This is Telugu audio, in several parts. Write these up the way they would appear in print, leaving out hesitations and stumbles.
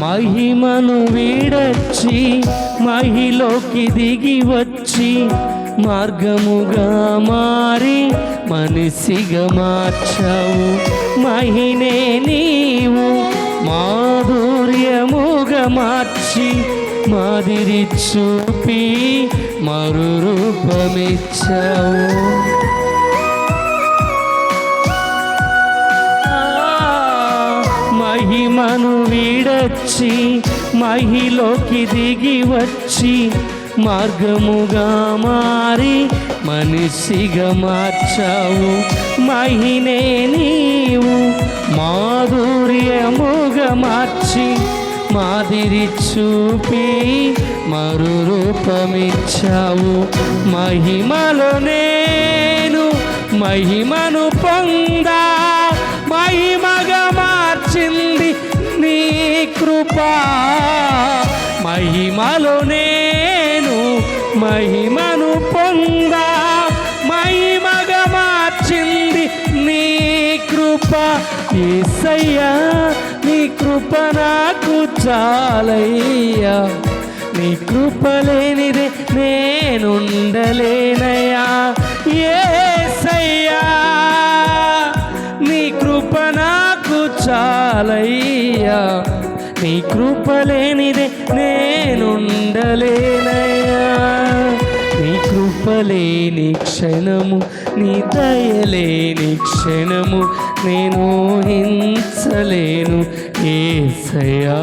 మహిమను వీడొచ్చి మహిలోకి దిగి వచ్చి మార్గముగా మారి మనిషిగా మార్చావు. మహినే నీవు మాధుర్యముగా మార్చి మాదిరి చూపి మరు రూపమిచ్చావు. మహిమను వీడొచ్చి మహిలోకి దిగి వచ్చి మార్గముగా మారి మనిషిగా మార్చావు. మహినే నీవు మాధుర్యముగా మార్చి మాదిరి చూపి మరు రూపమిచ్చావు. మహిమలో నేను మహిమను పొందా మహిమగా మార్చింది నీ కృప. మహిమలో నేను మహిమను పొందా మహిమగా మార్చింది నీ కృప. యేసయ్యా నీ కృప నాకు చాలయ్యా, నీ కృప లేనిదే నేనుండలేనయ్యా. యేసయ్యా నీ కృప నాకు చాలయ్యా, నీ కృప లేనిదే నేనుండలేనయ్యా. నీ కృప లేని క్షణము నీ దయలేని క్షణము నేను హింసలేను యేసయ్యా.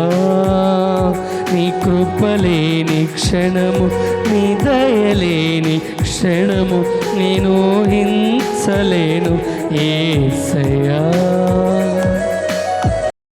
నీ కృప లేని క్షణము నీ దయలేని క్షణము నేను హింసలేను యేసయ్యా.